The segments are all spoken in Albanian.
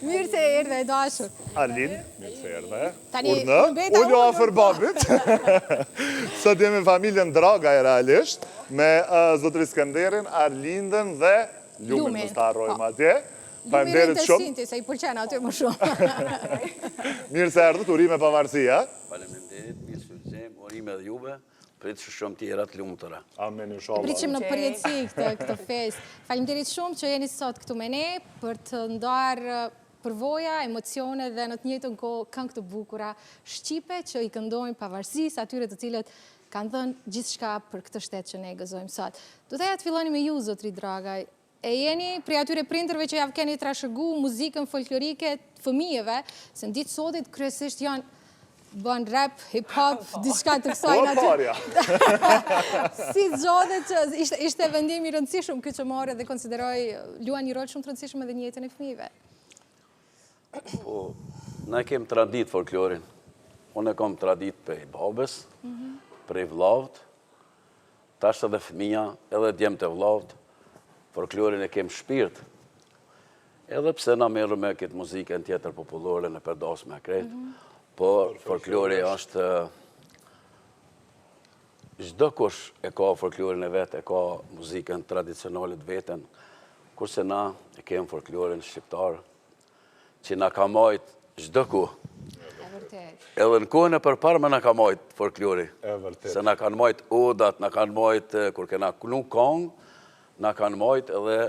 Mirë se erdhe, dashur. Arlin, mirë se erdhe. Urnë, ullu afër babit. Sot jemi familjen Draga e realisht, me zotëri Skenderin, Arlindën dhe Lumin, mos ta harrojmë atje. Lumin të sinti, se i pëlqen aty më shumë. Mirë se erdhët, urime pavarësia. Faleminderit, mirë shfrytëzim, urime dhe juve. Pritë shumë tjera të lumtëra. Amen, inshallah. Pritshim në përjetësi këtë fest. Faleminderit shumë që jeni sot këtu me ne për të ndarë përvoja, emocione dhe në të njëjtën kohë këngë të bukura shqipe që i këndojnë pavarësisë atyre të cilët kanë dhënë gjithçka për këtë shtet që ne gëzojmë sot. Do të filloni me ju, zotri Dragaj. E jeni prej atyre prindërve që javë keni trashëgu muzikën folklorike të fëmijëve, se në ditë sotit kryesisht janë bën rap, hip-hop, diçka të kësaj parja. Si zgjodhet që ishte vendim i rëndësishëm këtë që morë dhe konsideroj luan një rol shumë të rëndësishëm edhe në jetën e fëmijëve. Po, ne kem tradit folklorin. Unë e kam tradit prej babës, prej vllavët, tash edhe fëmija, edhe djemt e vllavët, folklorin e kem shpirt. Edhe pse na merru me këtë muzikën tjetër popullore në përdas me kretë, po folklori është çdo kush e ka folklorin e vet, e ka muzikën tradicionale të veten, kurse na e kemi folklorin shqiptar që na ka marrë çdo kohë. Edhe në kohën e përparme na ka marrë folklori. Se na kanë marrë odat, na kanë marrë kur kena knu kong, na kanë marrë edhe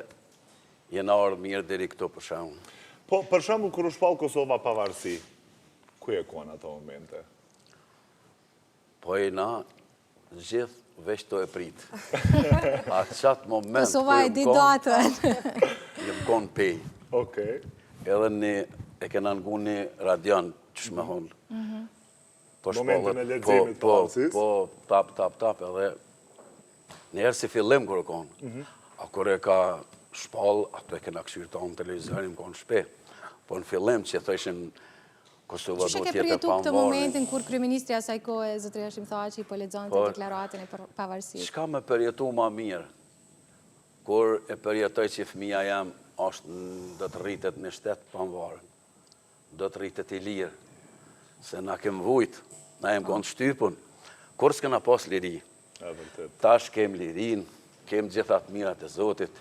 jena ardhur mirë deri këtu për shembull. Po, për shembull kur u shpall Kosova pavarësi, ku e kuan ato momente? Po e na, gjithë veç të e prit. A qatë moment... Kosova e di datën. Jem kon pej. Okej. Edhe një e kena ngu një radion, që shme honë. Momentën e leximit të pavarësisë. Po, tap, edhe njerë si fillim kërë konë. A kërë e ka shpall, ato e kena këshirë tonë televizorin, më konë shpe. Po në fillim që thëshin Kosova Që do ke tjetë përjetu këtë pavarur. momentin kur kryeministri asaj kohe, zotëri Hashim Thaçi, po lexonte deklaratën e pavarësisë? Çka me përjetu ma mirë? Kur e përjetoj që fëmija jam do të rritet në shtet pavarur. Do të rritet i lirë. Se na kem vujt, na jem konë shtypun. Kur s'kena pas liri? Tash kem lirin, kem gjithat mirat e Zotit,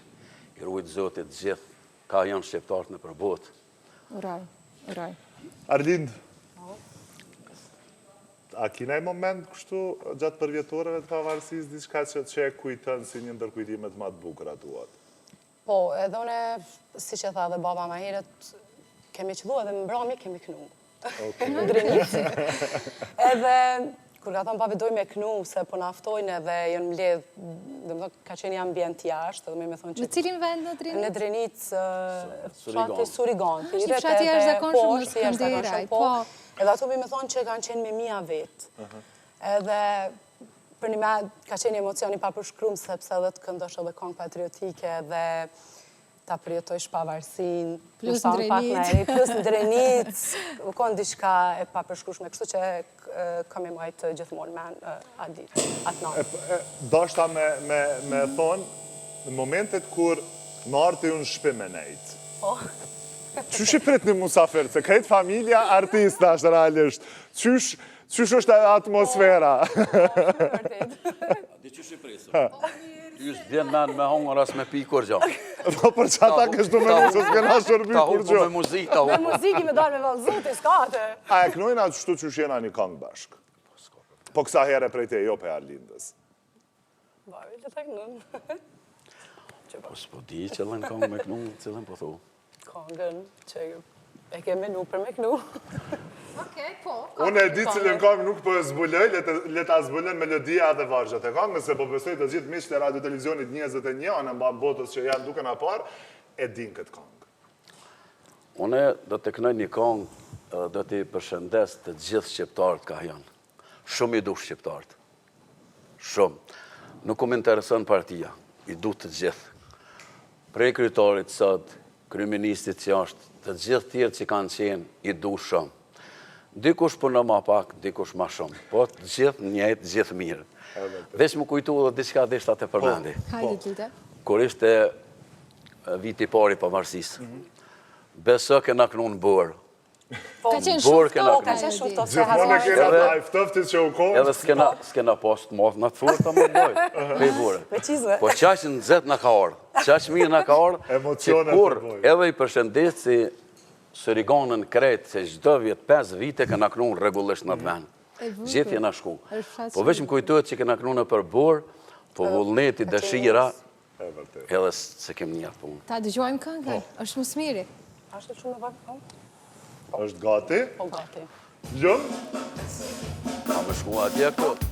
i rujt Zotit gjithë, ka janë shqiptarët në përbot. Uraj. Arlind, a kina i moment kështu gjatë përvjetoreve të pavarësisë, diçka që e kujtën si një ndër kujtimet më të bukura tuat? Po, edhe une, si që tha dhe baba ma herët, kemi qëllu edhe mbrami kemi knu. Në Drenici. Edhe, kur ka thonë papi doj me knu, se po naftojnë edhe jënë mbledh, dhe më thonë ka qenë një ambient jashtë, edhe me thonë që... Në cilin vend në Drenic? Në Drenic, fshati Surigan. Një fshati është zakonshëm në Skënderaj, po. Edhe ato me thonë që kanë qenë me mija vetë. Edhe, për një me, ka qenë emocioni pa përshkrum, sepse edhe të këndosh edhe kong patriotike dhe ta përjetojsh pavarësin, plus në Drenic. Plus në Drenic, u konë diçka e pa përshkrushme, kështu që kam e majtë gjithmonë me atë nanë. Dashta me thonë, në momentet kur në artë ju në shpi me nejtë. Qysh i prit një musafir, se krejt familja artista është realisht. Qysh është atmosfera? Di qysh i prisë? Qysh vjen men me hongër as me pi kur gjo. Po për qata kështu me mu që s'kena shërbi kur gjo. Ta me muzikë, ta Me muzikë me dalë me valëzuti, s'ka atë. A e knojnë atë qështu që shjena një këngë bashkë? Po kësa here prej te jo pe Arlindës? Bavi që të kënën. Po s'po di qëllën këngë me knu, qëllën po thu. Këngën që e ke menu për me knu. Unë e di cilën këngë nuk po e zbuloj, le ta zbulën melodia dhe vargjet e këngë, nëse po besoj të gjithë miqtë e radio televizionit 21 në mba botës që janë duke na parë, e din këtë këngë. Une do të kënoj një këngë, do t'i përshëndes të gjithë shqiptarët ka janë. Shumë i du shqiptarët. Shumë. Nuk më interesën partia, i du të gjithë. Prej kryetarit sot, kryeministit që është, të gjithë tjerë që kanë qenë, i du shumë. Dikush punon ma pak, dikush ma shumë. Po të gjithë njëjtë, gjithë mirë. Veç më kujtu dhe diçka dhe ishte atë përmendi. Hajde, Lite. Kur ishte viti pari pavarësisë. Beso kena kënu në burë. Ka qenë Burë shumë kena top. Ka qenë shumë top se Gjithmonë e kena Edhe- ta i ftëftit që u kohë. Edhe s'kena post mos në të furë të më bojë. Pej burë. Me qizme. Po qaq në zetë në ka orë. Qaq mirë në ka orë. Emocionet Që kur të bojë. edhe i përshëndet si sërigonën kretë se gjdo vjetë 5 vite kena kënu në regullisht në të venë. Gjithë jena shku. Po veç më kujtojët që kena kënu në për burë, po vullneti, dëshira, E vërtet. edhe se kem një atë punë. Ta dëgjojmë këngën, është më smiri. Ashtë shumë në vakë? Është gati? Po, gati. Gjëm? A më shku atje këtë.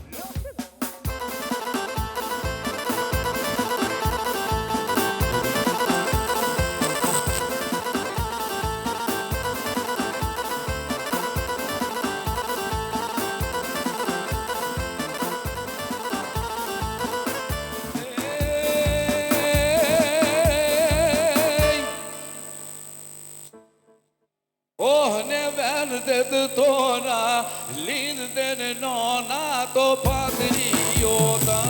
Oh, në vendet tona, lindë në nona, to patriota.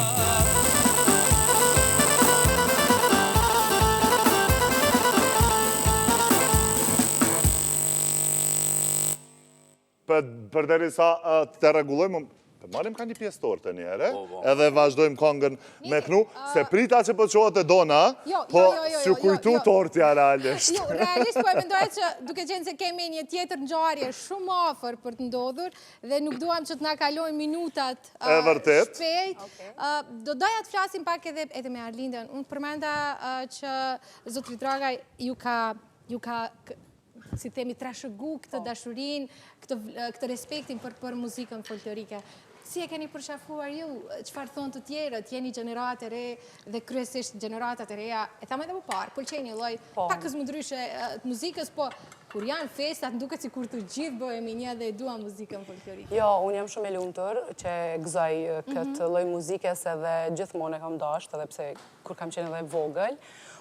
Për deri sa të regulojmë, të marim ka një pjesë torë të njerë, edhe vazhdojmë kongën me kënu, se prita që po qohet e dona, po që kujtu tortja realisht. Jo, realisht po e mendoj që duke qenë se kemi një tjetër ngjarje shumë afër për të ndodhur dhe nuk duam që të na kalojnë minutat E vërtet. shpejt. Do doja të flasim pak edhe me Arlindën. Unë përmenda që zotri Draga ju ka si themi trashëgu këtë dashurin, këtë respektin për muzikën folklorike. Si e keni përshafuar ju, çfarë thonë të tjerët, jeni gjenerat e re dhe kryesisht gjeneratat e reja, e thamë edhe më parë, pëlqeni lloj pakës më ndryshe të muzikës, po kur janë festat, nduket sikur të gjithë bëhemi një dhe e duam muzikën folklorike. Jo, unë jam shumë e lumtur që gëzoj këtë lloj muzikës edhe gjithmonë e kam dashur, edhe pse kur kam qenë edhe vogël.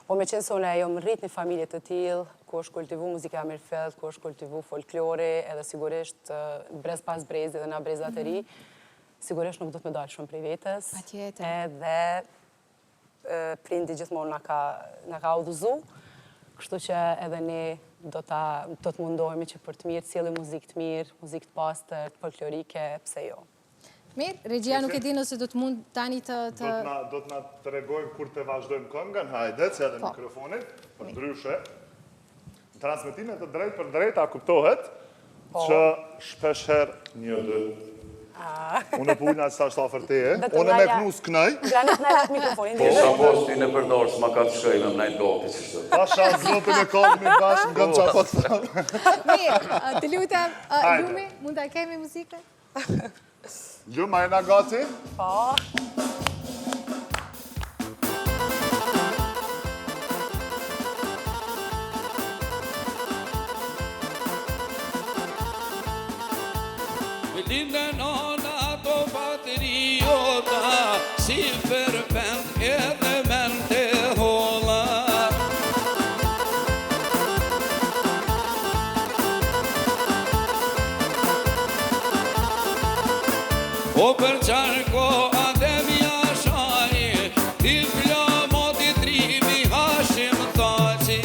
Po me qenë se unë jam rrit një familje të tillë, ku është kultivu muzika Mirfeld, ku është kultivu folklori, edhe sigurisht brez pas brezi dhe na brezat e ri, sigurisht nuk do të më dalë shumë prej vetës. Patjetër. Edhe prindi gjithmonë na ka udhëzu, kështu që edhe ne do të mundohemi që për të mirë, cilë muzikë të mirë, muzikë të pastër, folklorike, pse jo. Mirë, regjia nuk e di nëse do të mund tani të... Do të na të regojmë kur të vazhdojmë këngën, hajde, që edhe mikrofonit, për ndryshe. Në transmitimet të drejt për drejt, a kuptohet, që shpesher një dë. Unë e pujna që ta është afer teje, unë e me knus kënaj. Granit në ratë mikrofonin. Po, ka posti në përdorë, s'ma ka të shkojnë, më najtë gati që shtë. Pasha zotën e kalmi bashkë, nga më qapat të Mirë, të lutem, Lumi, mund të kemi muzikën? Ljumë, a e na gati? Po. Lindë në nona, to patriota, si fervent edhe mente holla. O për qarko ademja shari, diplomati trimi hashim thaci.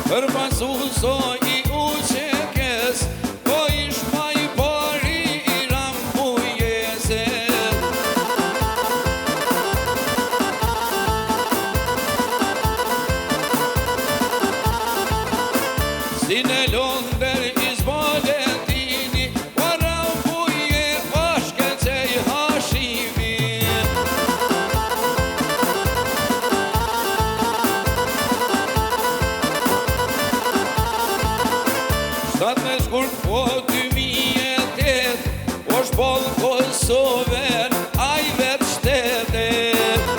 Për pasu so i uqekes, po ishma i pari i rambujese. Si në Londër i zboletini, po rambuje bashke që i hashimi. Shtatë me shkurt po 2008, o shpollë Kosovën, a i vetë shtetet.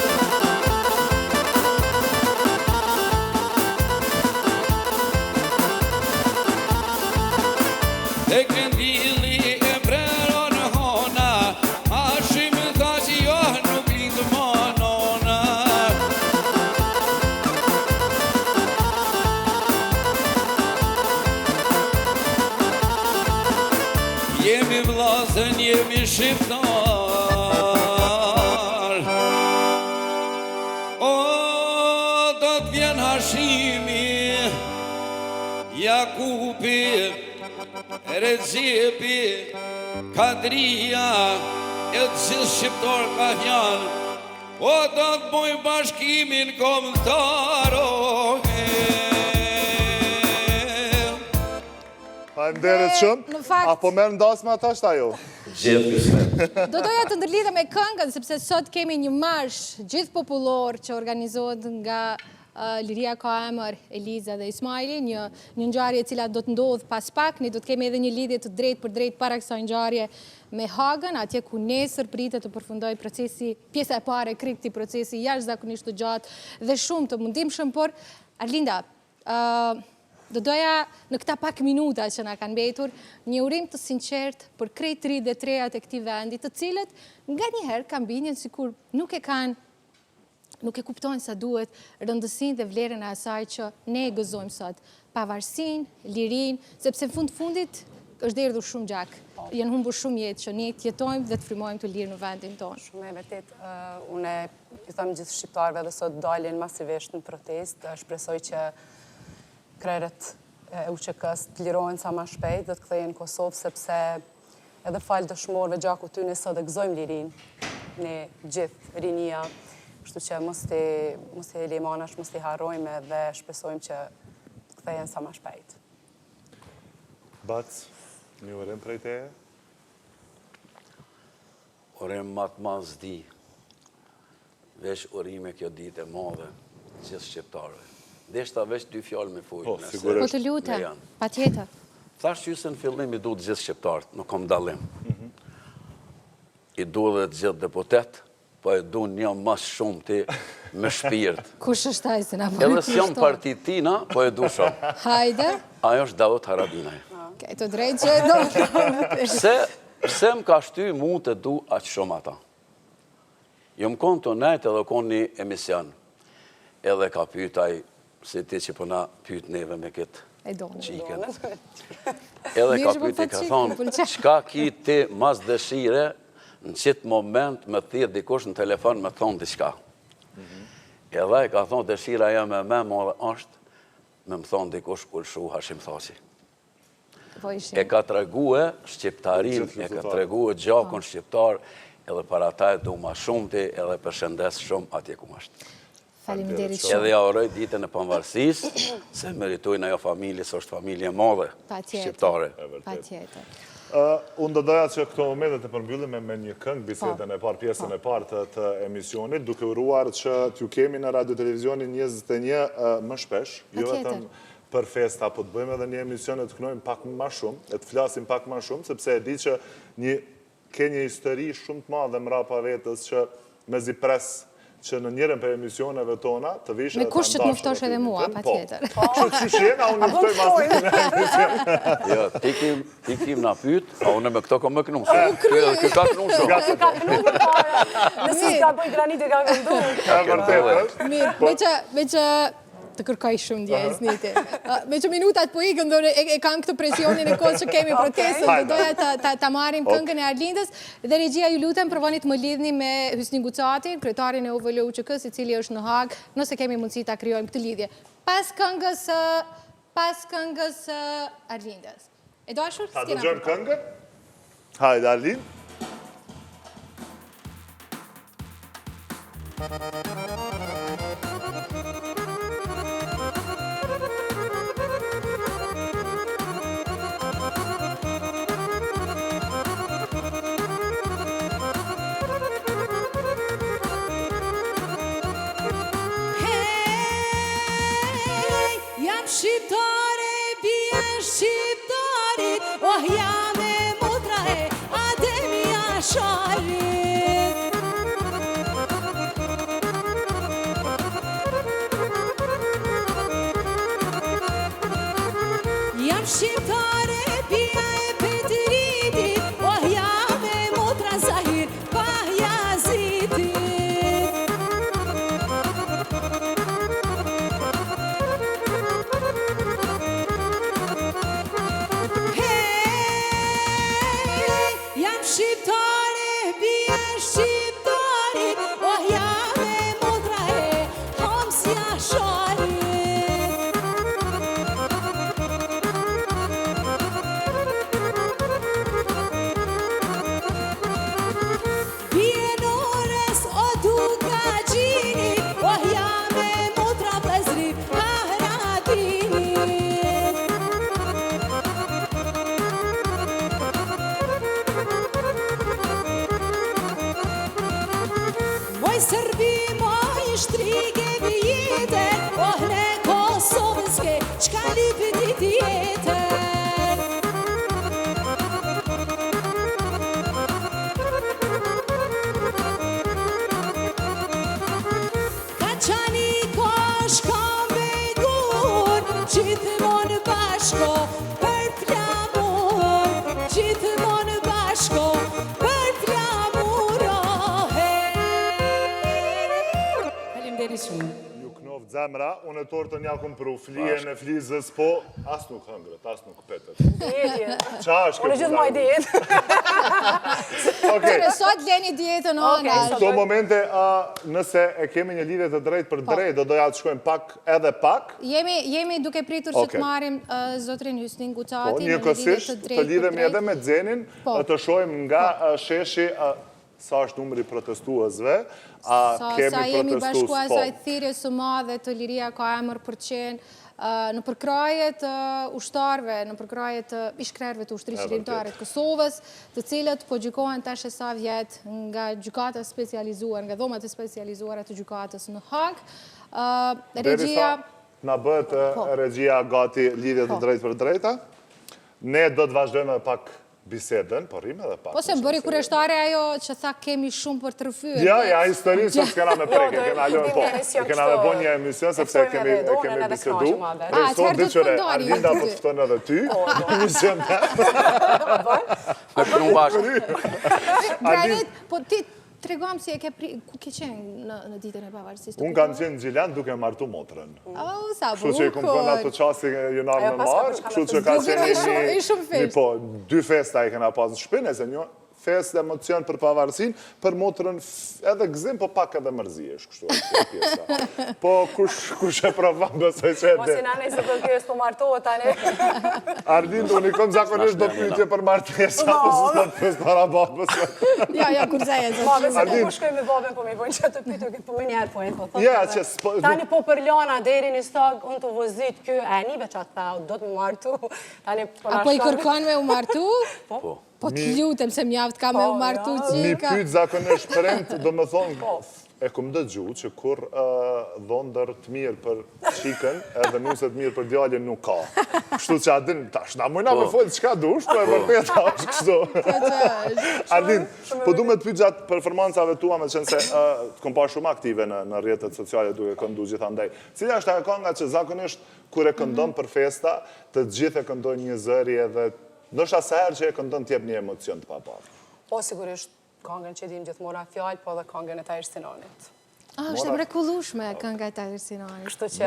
E këndili e preron hona, a shimë tha që jo nuk lindë më nona. Jemi vlazën, jemi shqiptar, Jakupi, Recepi, Kadria, e të gjithë shqiptar ka janë, o do të bojnë bashkimin kombëtar, Faleminderit shumë. Në fakt- Apo merr ndasma tash ajo? Do doja të ndërlidhem me këngën, sepse sot kemi një marsh gjithë popullor që organizohet nga Liria ka emër, Eliza dhe Ismaili, një ngjarje e cila do të ndodh pas pak, ne do të kemi edhe një lidhje të drejtë për drejtë para kësaj ngjarje me Hagën, atje ku nesër pritet të përfundoj procesi, pjesa e parë e këtij procesi jashtëzakonisht të gjatë dhe shumë të mundimshëm, por Arlinda, do doja në këta pak minuta që na kanë mbetur, një urim të sinqert për krejt 33-at e këtij vendi, të cilët nganjëherë kanë bindjen sikur nuk e kuptojnë sa duhet rëndësinë dhe vlerën e asaj që ne e gëzojmë sot, pavarësinë, lirinë, sepse në fundit është derdhur shumë gjak. Janë humbur shumë jetë që ne jetojmë dhe të frymojmë të lirë në vendin tonë. Shumë e vërtet, unë i them gjithë shqiptarëve dhe sot dalin masivisht në protest, shpresoj që krerët e UÇK-s të lirohen sa më shpejt dhe të kthehen në Kosovë, sepse edhe falë dëshmorëve gjaku tyne sot e gëzojmë lirinë, ne gjithë rinia, kështu që mos i limanash, mos i harrojmë dhe shpresojmë që të kthehen sa më shpejt. Bac, një urim prej teje? Urim matë ma zdi, veç urime kjo ditë e madhe, gjithë shqiptarëve. Deshta veç 2 fjallë me fujnë. Po të lutem, pa tjetër. Thash që se në fillim i du të gjithë shqiptarët, nuk kom dalim. I du dhe të gjithë deputet, po e du një mas shumë ti me shpirt. Kush është ai se na po? Edhe si jam partitina, po e du shumë. Hajde. Ajo është Davut Harabinaj. Ke të drejtë që e do. Pse më ka shty mu të du aqë shumë ata? Jo më konë të nejtë edhe konë një emision, edhe ka pytaj, si ti që përna pyt neve me këtë qiken. Edhe ka pyt i ka thonë, qka ki ti mas dëshire, në qitë moment me thirë dikush në telefon me thonë diqka. Edhe i ka thonë, dëshira ja me më është, me më thonë dikush Ulshu Hashim Thaçi. E ka të regue shqiptarin, e ka të regue gjakon shqiptar, edhe para ta e du ma shumë ti, edhe përshëndes shumë atje ku ashtë. Faleminderit shumë. Edhe ja uroj ditën e pavarësisë, se meritojnë ajo familje, së është familje madhe, shqiptare. Pa tjetër. Unë do doja që këto momentet e përmbyllim me një këngë, bisedën e parë, pjesën e parë të emisionit, duke uruar që t'ju kemi në radio televizionin 21 më shpesh, jo vetëm për festa, po të bëjmë edhe një emision e të kënojmë pak më shumë, e të flasim pak më shumë, sepse e di që ke një histori shumë të madhe mrapa vetës që me zi pres që në njërën për emisioneve tona të vishë... Me kush që të muftosh edhe mua, pa tjetër. Që shena, unë muftoj mas në emision. Jo, ti kim na pyt, a unë me këto kom më kënu shumë. Kjo ka kënu shumë. Ka kënu për pare. Nësë ka bëj granit e ka këndu. Mirë, me që të kërkoj shumë djes, niti. Me që minutat po ikën, e kam këtë presionin e kohës që kemi protestën, do doja ta marim këngën e Arlindës, dhe regjia ju lutem përvonit më lidhni me Hysni Gucatin, kryetarin e OVL UÇK-s, i cili është në Hagë, nëse kemi mundësi ta krijojmë këtë lidhje. Pas këngës Arlindës. E dashur? Ta dëgjojmë këngën? Hajde, Arlind. Shqiptare, bje shqiptare, oh jam e motra e Ademia Sharit. Jam shqiptare, bje e Petritit, oh jam e motra Zahir Bajazitit. Sërbi ma i shtrike vjetër, oh në Kosovën s'ke, qka lipi ti tjetër. Ka qani ka shka me gur, gjithmonë bashko për flamur, gjithmonë bashko për flamur, oh Faleminderit shumë. Ju knov zemra, unë e tortën ja kum pru, flije në flizës, po as nuk hëngrët, as nuk petët. Dietje. Qa është Unë gjithë maj dietë. Okej, Sot leni dietën ona. në këto momente, nëse e kemi një lidhje të drejt për drejt, do doja të shkojmë pak edhe pak. Jemi duke pritur që Okej. të marim zotrin Hysnin Po, Gutatin. një kësisht, të lidhemi edhe me Xenin, Po. të shojmë nga sheshi sa është numri protestuesve, a Sa kemi jemi protestues, bashkuar po. asaj thirrje së madhe të liria ka emër për qenë në përkrajet ushtarve, në përkrajet të ishkrerve të ushtrisë qërimtare të Kosovës, të cilët po gjykohen tash e sa vjet nga gjykata specializuar, nga dhomat e specializuara të gjykatës në Hag. Regjia... Na bëhet regjia gati lidhje të drejt për drejta, ne do të vazhdojmë edhe pak bisedën, po rrim edhe pak. Po se më bëri kureshtare ajo që tha kemi shumë për të rëfyrë. Ja, histori sot kena me preke, Jo, kena lënë po. Kena me bo një emision, sepse kemi bisedu. atëherë do të fëndori. Arlinda po të fëton edhe ty, emision të. Me punu bashkë. Granit, po ti tregom si e ku ke qenë në ditën e pavarësisë. Unë kam qenë në Gjiljan duke martu motrën. Oh, sa Kështu që i kumë kënë ato qasi jënar me marë, kështu që ka qenë një po, 2 festa i kena pas në shpinë, se një fest emocion për pavarësin, për motrën edhe gzim, po pak edhe mërzijesh, kështu e pjesa. Po, kush e provan besoj që e Mos i nane se për kjo s'po martohet tani. Ardin, unë i kom zakonisht do pyetje për martesa, po së të pës para babës. Ja, kur zaje, Babe, se Ardin. po shkoj me babën, po mi bojnë që të pytu, po me njerë po e thotë. Ja, që s'po... Tani po për Lana deri një stag, unë të vozit kjo, e nive që atë thau, do të më martu. Tani po Apo i kërkon me u martu? Po. Po të lutem se mjaft ka me u martu Mi qika. pyt zakonisht prent, do më thonë, e kom dëgju që kur dhondër të mirë për shikën, edhe nuset mirë për djallin nuk ka. Kështu që adin, tash, na mujna me folë qka dush, po e vërtet është kështu. Adin, po du me të pyt gjatë performancave tua, me qenë se të kom pa shumë aktive në rrjetet sociale duke këndu gjithandej. Cila është ajo kënga që zakonisht kur e këndon për festa, të gjithë e këndon një zëri edhe nështë asëherë që e këndon t'jep një emocion të papar. Po, sigurisht, kongën që dim gjithë mora fjallë, po dhe kongën e Tahir Sinanit. Është e mrekullueshme kënga e Tahir Sinanit. Kështu që...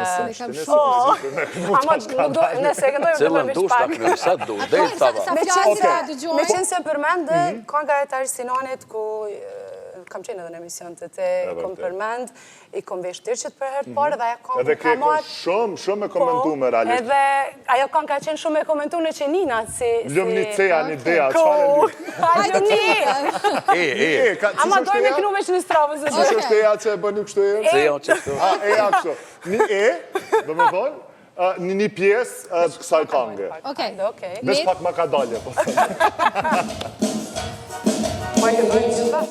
Ama nëse e këndojmë të Cëllën më dush ta shpak. krymë, sa dush, dhe i tava. Sa flasin ra dëgjojnë. Me qenë se përmend dhe kënga e Tahir Sinanit, ku kam qenë edhe në emision të te, kom përmend, i kom vesh tërqit për herë të parë, dhe ajo këngë Edhe ka ke marrë... shumë e komentu me realisht. Edhe ajo këngë ka qenë shumë e komentu në Qenina, si... Lëm një ceja, një deja, qare një... Hajde një! Ama dojnë me knu veç në stravës e Që është eja që e bëni kështu e? Ceja që të... A, eja kështu. Një e, do me thonë, një pjesë të kësaj këngë. Okej. Vesh pak ma ka dalje, po. Ma këndojnë gjithë.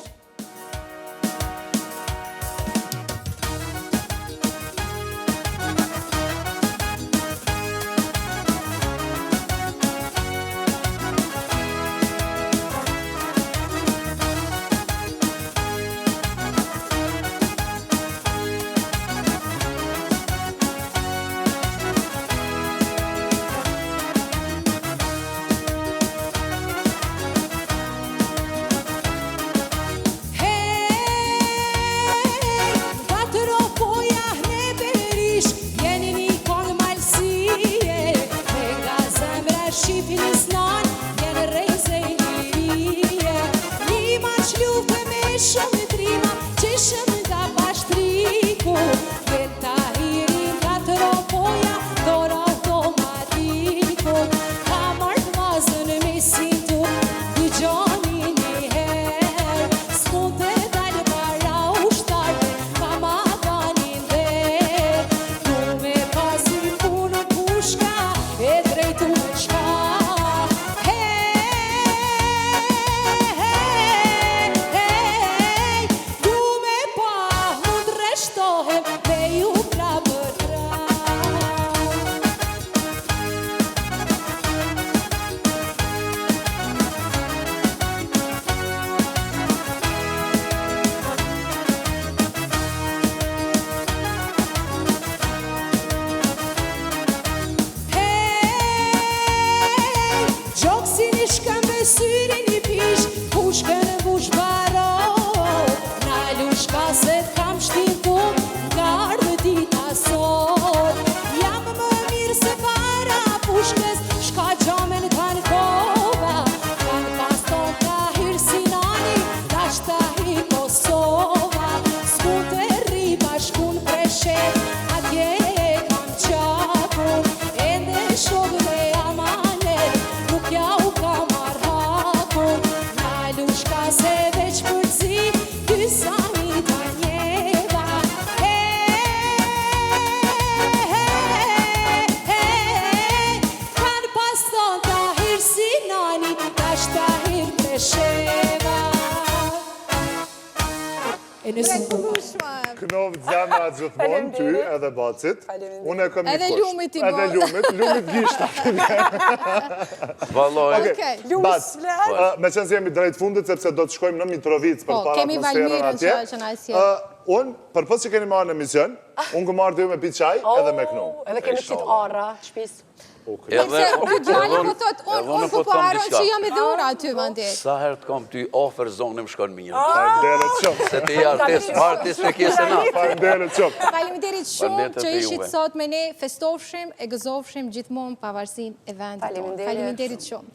E nëse po. Kënovë zemra gjithmonë, ty edhe bacit. Unë e kam një Edhe kusht. lumit i Edhe lumit gishta. Valloj, Bac, me qenë se jemi drejt fundit, sepse do të shkojmë në Mitrovic për para kemi atmosferën Valmirën atje. që na sjell. Unë, për që keni marrë në emision, unë këmë marrë dy me pi qaj edhe me kënu. Edhe kemi qitë arra, shpis. Se ky djali po thot, unë po arron që jam edhe unë aty mandi. Sa herë të kam ty ofër zonë më shkon mirë. Falemderit shumë. Se ti artist, artist me kjesë na. Falemderit shumë. Faleminderit shumë Faleminderit që edhe ishit juve. sot me ne, festofshim e gëzofshim gjithmonë pavarësinë e vendit tonë. Faleminderit. Faleminderit shumë.